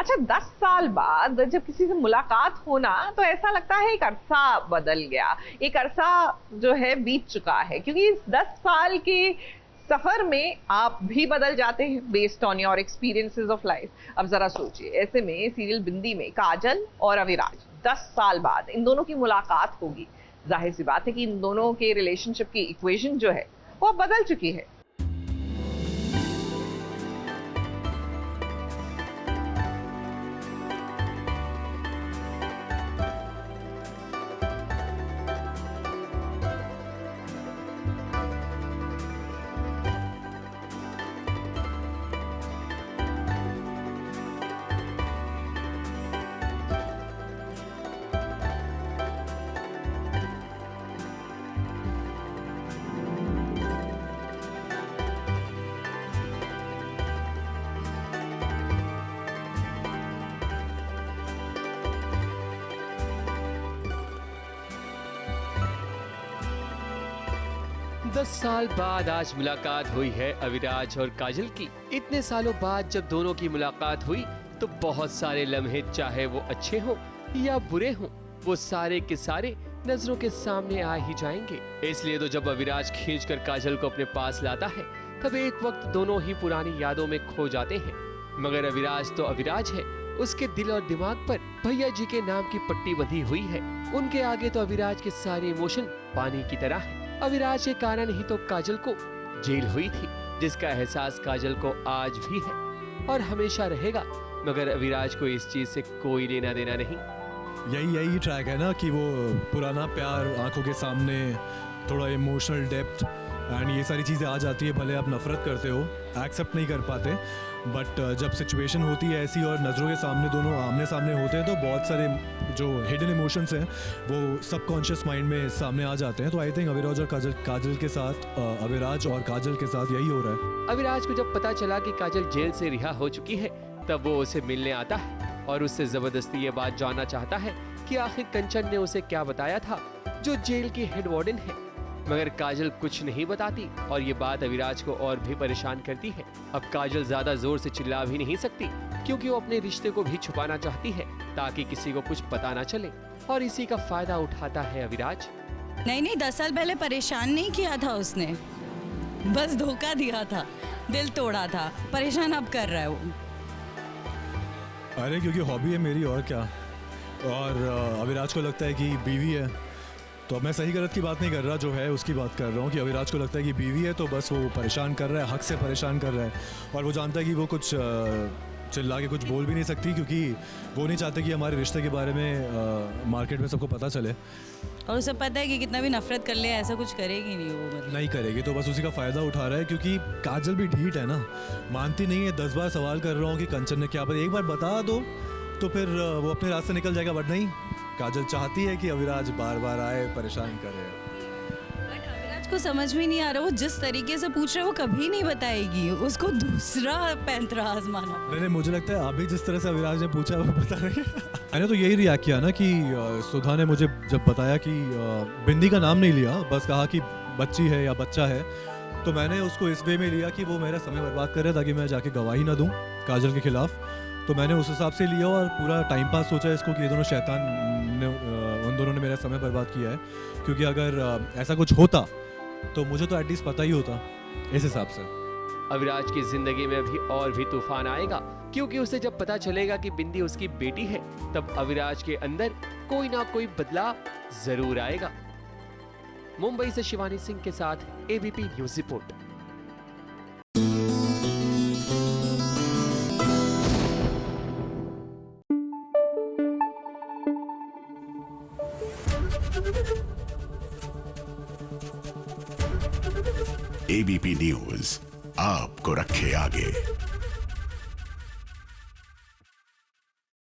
अच्छा 10 साल बाद जब किसी से मुलाकात होना तो ऐसा लगता है एक अरसा बदल गया, एक अरसा जो है बीत चुका है, क्योंकि इस 10 साल के सफर में आप भी बदल जाते हैं based on your experiences of life. अब जरा सोचिए, ऐसे में सीरियल बिंदी में काजल और अविराज 10 साल बाद इन दोनों की मुलाकात होगी। जाहिर सी बात है कि इन दोनों के रिलेशनशिप की इक्वेशन जो है वो बदल चुकी है। दस साल बाद आज मुलाकात हुई है अविराज और काजल की। इतने सालों बाद जब दोनों की मुलाकात हुई तो बहुत सारे लम्हे, चाहे वो अच्छे हों या बुरे हों, वो सारे के सारे नजरों के सामने आ ही जाएंगे। इसलिए तो जब अविराज खींचकर काजल को अपने पास लाता है तब एक वक्त दोनों ही पुरानी यादों में खो जाते हैं। मगर अविराज तो अविराज है, उसके दिल और दिमाग पर भैया जी के नाम की पट्टी बंधी हुई है। उनके आगे तो अविराज के सारे इमोशन पानी की तरह है। अविराज के कारण ही तो काजल को जेल हुई थी, जिसका एहसास काजल को आज भी है और हमेशा रहेगा। मगर अविराज को इस चीज से कोई लेना देना नहीं। यही ट्रैक है ना कि वो पुराना प्यार आंखों के सामने, थोड़ा इमोशनल डेप्थ एंड ये सारी चीज़ें आ जाती है। भले आप नफरत करते हो, एक्सेप्ट नहीं कर पाते, बट जब सिचुएशन होती है ऐसी और नज़रों के सामने दोनों आमने सामने होते हैं तो बहुत सारे जो हिडन इमोशंस हैं वो सबकॉन्शियस माइंड में सामने आ जाते हैं। तो आई थिंक अविराज और काजल के साथ अविराज और काजल के साथ यही हो रहा है। अविराज को जब पता चला कि काजल जेल से रिहा हो चुकी है तब वो उसे मिलने आता है और उससे जबरदस्ती ये बात जानना चाहता है कि आखिर कंचन ने उसे क्या बताया था, जो जेल की हेड वार्डन है। मगर काजल कुछ नहीं बताती और ये बात अविराज को और भी परेशान करती है। अब काजल ज्यादा जोर से चिल्ला भी नहीं सकती क्योंकि वो अपने रिश्ते को भी छुपाना चाहती है ताकि किसी को कुछ पता ना चले, और इसी का फायदा उठाता है अविराज। नहीं 10 साल पहले परेशान नहीं किया था उसने, बस धोखा दिया था, दिल तोड़ा था। परेशान अब कर रहा है वो। अरे क्योंकि हॉबी है मेरी, और क्या। और अविराज को लगता है कि बीवी है, तो मैं सही गलत की बात नहीं कर रहा, जो है उसकी बात कर रहा हूँ कि अविराज को लगता है कि बीवी है तो बस वो परेशान कर रहा है, हक से परेशान कर रहा है। और वो जानता है कि वो कुछ चिल्ला के कुछ बोल भी नहीं सकती क्योंकि वो नहीं चाहते कि हमारे रिश्ते के बारे में मार्केट में सबको पता चले। और उसे पता है कि कितना भी नफरत कर ले ऐसा कुछ करेगी नहीं वो, मतलब नहीं करेगी, तो बस उसी का फ़ायदा उठा रहा है। क्योंकि काजल भी ढीठ है ना, मानती नहीं है। 10 बार सवाल कर रहा हूँ कि कंचन ने क्या पता, एक बार बता दो तो फिर वो अपने रास्ते निकल जाएगा। बट नहीं, काजल चाहती है कि अविराज बार बार आए, परेशान करे। बट अविराज को समझ में नहीं आ रहा, वो जिस तरीके से पूछ रहे वो कभी नहीं बताएगी, उसको दूसरा पैंतरा आजमाना। नहीं, मुझे लगता है अभी जिस तरह से अविराज ने पूछा वो बता रहे हैं। मैंने तो यही रिएक्ट किया ना कि सुधा ने मुझे जब बताया कि बिंदी का नाम नहीं लिया, बस कहा कि बच्ची है या बच्चा है, तो मैंने उसको इस वे में लिया कि वो मेरा समय बर्बाद कर रहा है ताकि मैं जाके गवाही ना दूँ काजल के खिलाफ। तो मैंने उस हिसाब से लिया और पूरा टाइम पास सोचा इसको कि ये दोनों शैतान ने, उन दोनों ने मेरा समय बर्बाद किया है। क्योंकि अगर ऐसा कुछ होता तो मुझे तो एटलीस्ट पता ही होता, इस हिसाब से। अविराज की जिंदगी में अभी और भी तूफान आएगा, क्योंकि उसे जब पता चलेगा कि बिंदी उसकी बेटी है तब अविराज के अंदर कोई ना कोई बदलाव जरूर आएगा। मुंबई से शिवानी सिंह के साथ ABP news report. ABP news आपको रखे आगे।